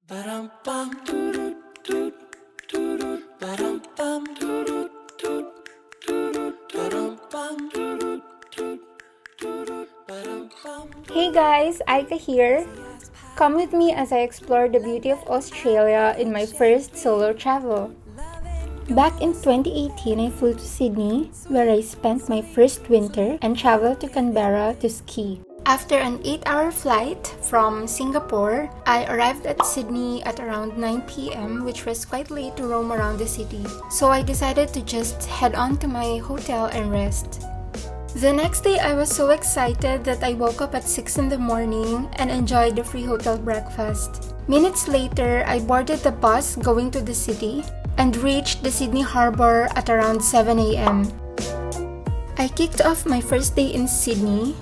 Hey guys, Aika here. Come with me as I explore the beauty of Australia in my first solo travel. Back in 2018, I flew to Sydney, where I spent my first winter and traveled to Canberra to ski. After an 8-hour flight from Singapore, I arrived at Sydney at around 9 p.m., which was quite late to roam around the city. So I decided to just head on to my hotel and rest. The next day, I was so excited that I woke up at 6 in the morning and enjoyed the free hotel breakfast. Minutes later, I boarded the bus going to the city and reached the Sydney Harbour at around 7 a.m. I kicked off my first day in Sydney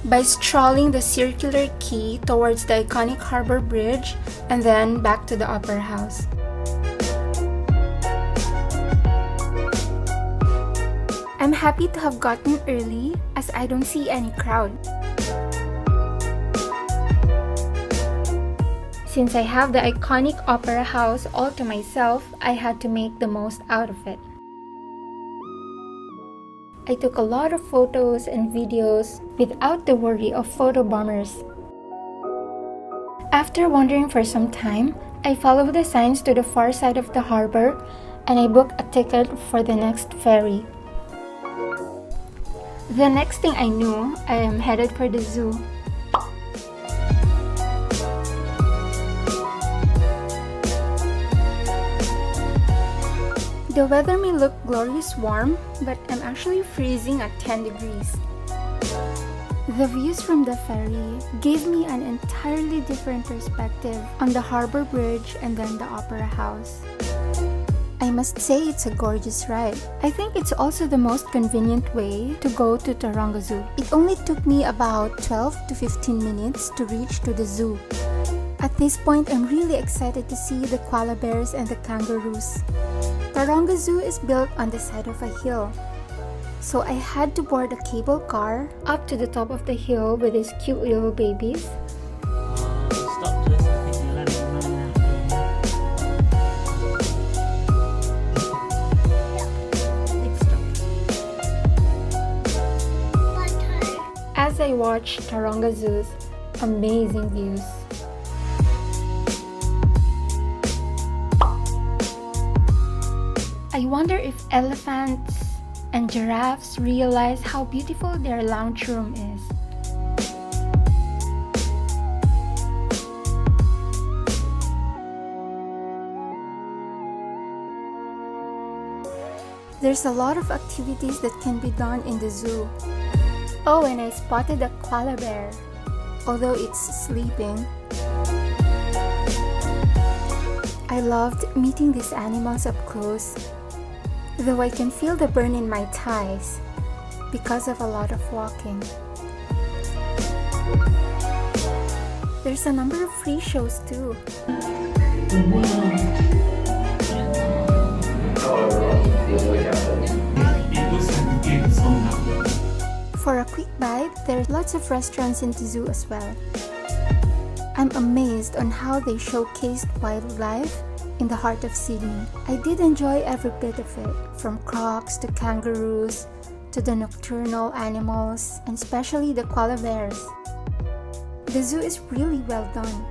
by strolling the circular quay towards the iconic Harbour Bridge and then back to the Opera House. I'm happy to have gotten early as I don't see any crowd. Since I have the iconic Opera House all to myself, I had to make the most out of it. I took a lot of photos and videos without the worry of photo bombers. After wandering for some time, I followed the signs to the far side of the harbour and I booked a ticket for the next ferry. The next thing I knew, I am headed for the zoo. The weather may look glorious warm, but I'm actually freezing at 10 degrees. The views from the ferry gave me an entirely different perspective on the Harbour Bridge and then the Opera House. I must say it's a gorgeous ride. I think it's also the most convenient way to go to Taronga Zoo. It only took me about 12 to 15 minutes to reach to the zoo. At this point, I'm really excited to see the koala bears and the kangaroos. Taronga Zoo is built on the side of a hill. So I had to board a cable car up to the top of the hill with these cute little babies. As I watched Taronga Zoo's amazing views. I wonder if elephants and giraffes realize how beautiful their lounge room is. There's a lot of activities that can be done in the zoo. Oh, and I spotted a koala bear, although it's sleeping. I loved meeting these animals up close, though I can feel the burn in my thighs because of a lot of walking. There's a number of free shows too. For a quick bite, there are lots of restaurants in the zoo as well. I'm amazed on how they showcased wildlife in the heart of Sydney. I did enjoy every bit of it, from crocs to kangaroos to the nocturnal animals, and especially the koala bears. The zoo is really well done.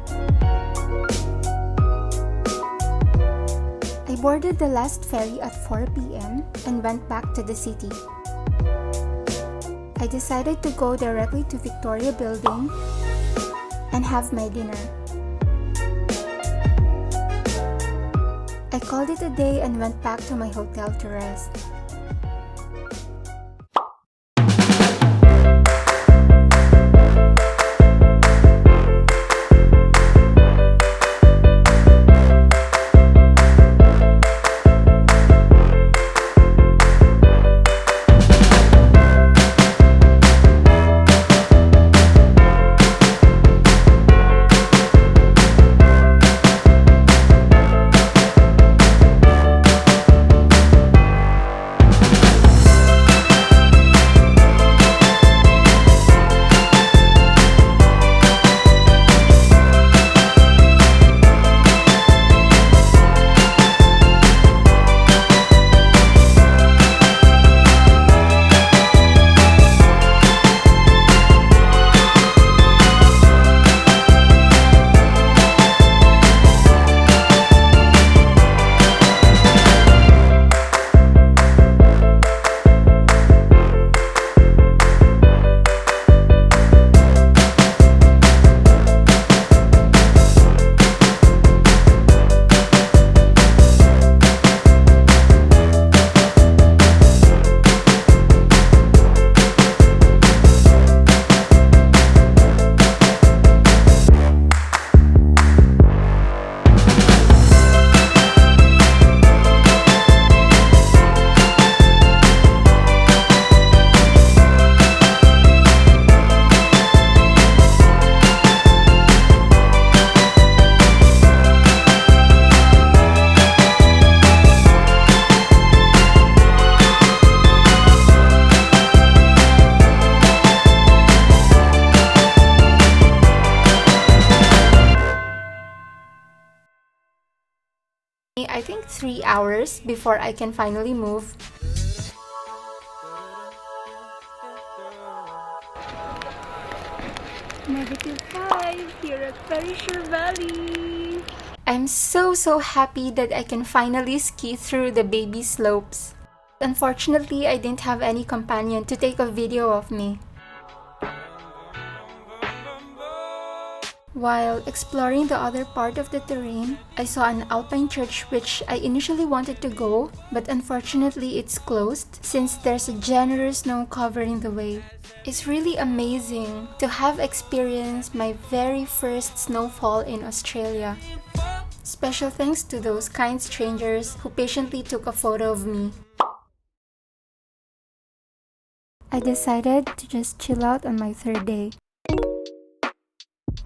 I boarded the last ferry at 4 p.m. and went back to the city. I decided to go directly to Victoria Building and have my dinner. I called it a day and went back to my hotel to rest. I think 3 hours before I can finally move. -5 here at Perouse Valley. I'm so happy that I can finally ski through the baby slopes. Unfortunately, I didn't have any companion to take a video of me. While exploring the other part of the terrain, I saw an alpine church which I initially wanted to go, but unfortunately it's closed since there's a generous snow covering the way. It's really amazing to have experienced my very first snowfall in Australia. Special thanks to those kind strangers who patiently took a photo of me. I decided to just chill out on my third day.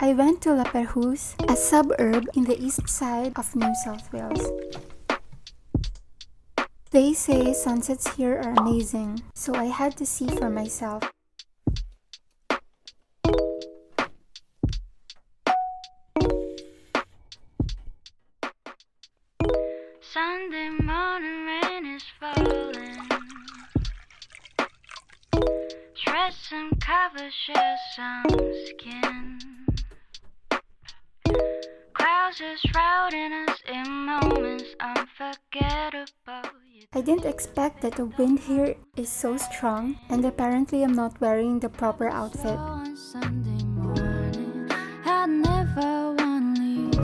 I went to Perouse, a suburb in the east side of New South Wales. They say sunsets here are amazing, so I had to see for myself. Sunday morning rain is falling. Stretch some cover, share some skin. Clouds are shrouding us in moments unforgettable. I didn't expect that the wind here is so strong, and apparently I'm not wearing the proper outfit. On Sunday morning, I never wanna leave.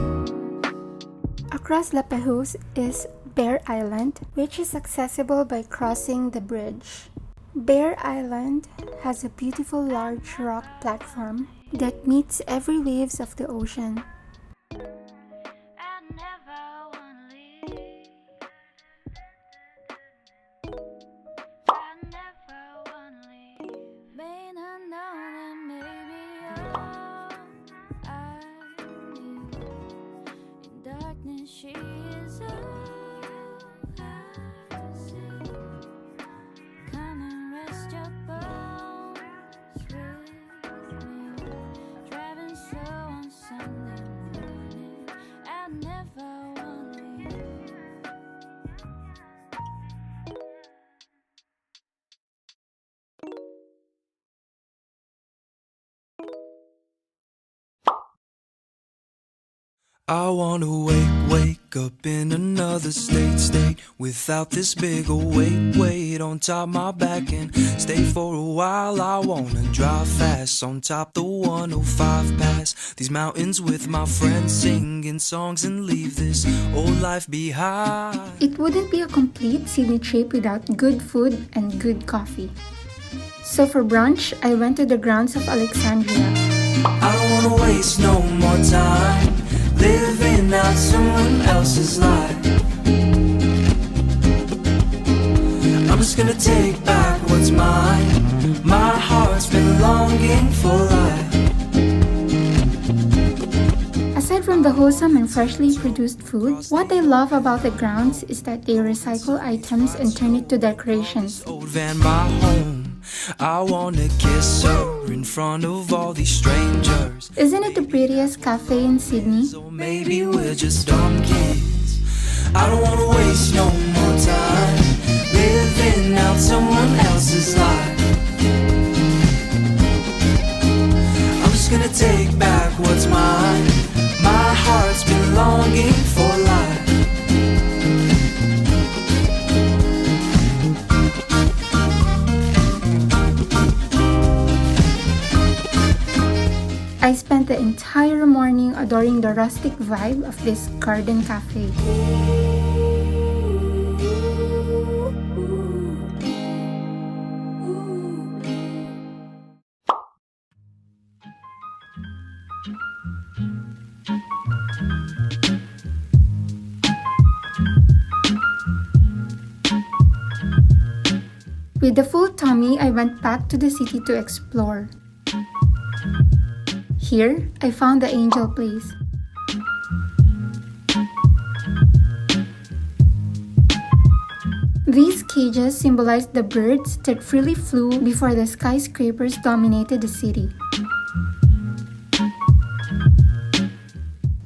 Across Perouse is Bear Island, which is accessible by crossing the bridge. Bear Island has a beautiful large rock platform that meets every waves of the ocean. I never wanna leave. I never wanna leave. May not know that maybe all I need. In darkness she is all I see. Come and rest your bones with me. Driving slow on Sunday morning. I never wanna leave. I wanna wake up in another state without this big old weight on top my back and stay for a while. I wanna drive fast on top the 105 pass these mountains with my friends, singing songs and leave this old life behind. It wouldn't be a complete Sydney trip without good food and good coffee. So for brunch, I went to the grounds of Alexandria. I don't wanna waste no more time living out someone else's life. I'm just gonna take back what's mine. My heart's been longing for life. Aside from the wholesome and freshly produced food, what I love about the grounds is that they recycle items and turn it to decorations. Old van, my home. I wanna kiss her in front of all these strangers. Isn't it the prettiest cafe in Sydney? So maybe we're just dumb kids. I don't wanna waste no more time living out someone else's life. I'm just gonna take back what's mine. My heart's been longing for life. I spent the entire morning adoring the rustic vibe of this garden cafe. With a full tummy, I went back to the city to explore. Here, I found the Angel Place. These cages symbolize the birds that freely flew before the skyscrapers dominated the city.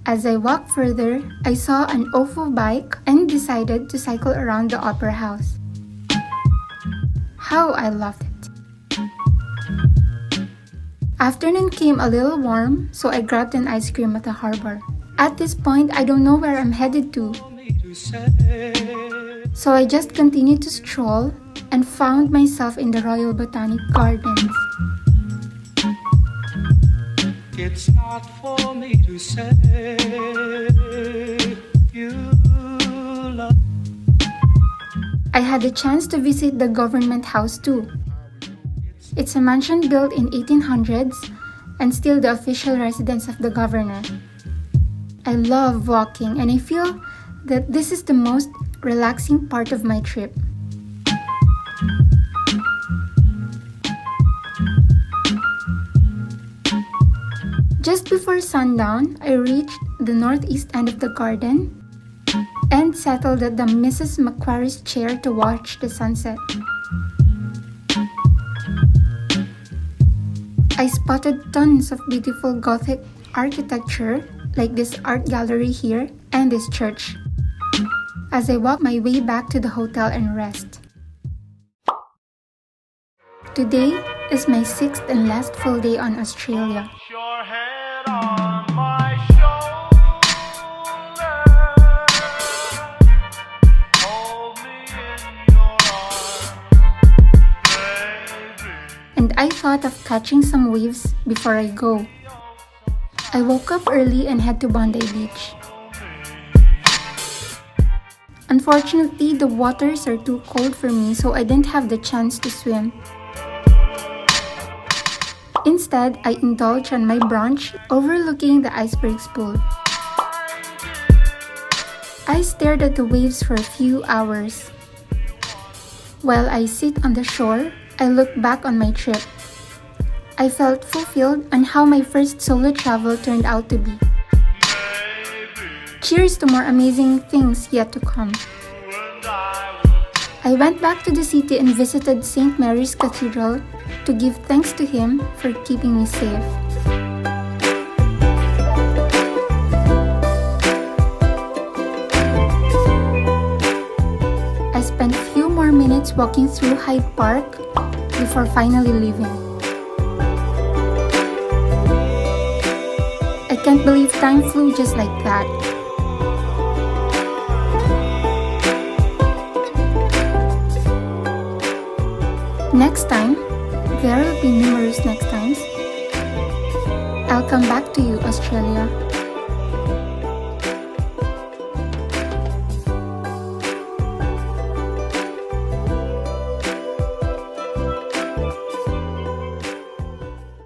As I walked further, I saw an OFO bike and decided to cycle around the Opera House. How I loved it. Afternoon came a little warm, so I grabbed an ice cream at the harbor. At this point, I don't know where I'm headed to. So I just continued to stroll and found myself in the Royal Botanic Gardens. It's not for me to say you love. I had a chance to visit the government house too. It's a mansion built in 1800s and still the official residence of the governor. I love walking and I feel that this is the most relaxing part of my trip. Just before sundown, I reached the northeast end of the garden and settled at the Mrs. Macquarie's chair to watch the sunset. I spotted tons of beautiful Gothic architecture like this art gallery here and this church as I walk my way back to the hotel and rest. Today is my 6th and last full day on Australia. Your head on my shoulder. Hold me in your arms, baby. And I thought of catching some waves before I go. I woke up early and head to Bondi Beach. Unfortunately, the waters are too cold for me, so I didn't have the chance to swim. Instead, I indulged on my brunch overlooking the iceberg's pool. I stared at the waves for a few hours. While I sit on the shore, I look back on my trip. I felt fulfilled on how my first solo travel turned out to be. Cheers to more amazing things yet to come. I went back to the city and visited St. Mary's Cathedral to give thanks to him for keeping me safe. I spent a few more minutes walking through Hyde Park before finally leaving. I can't believe time flew just like that. Next time, there will be numerous next times. I'll come back to you, Australia.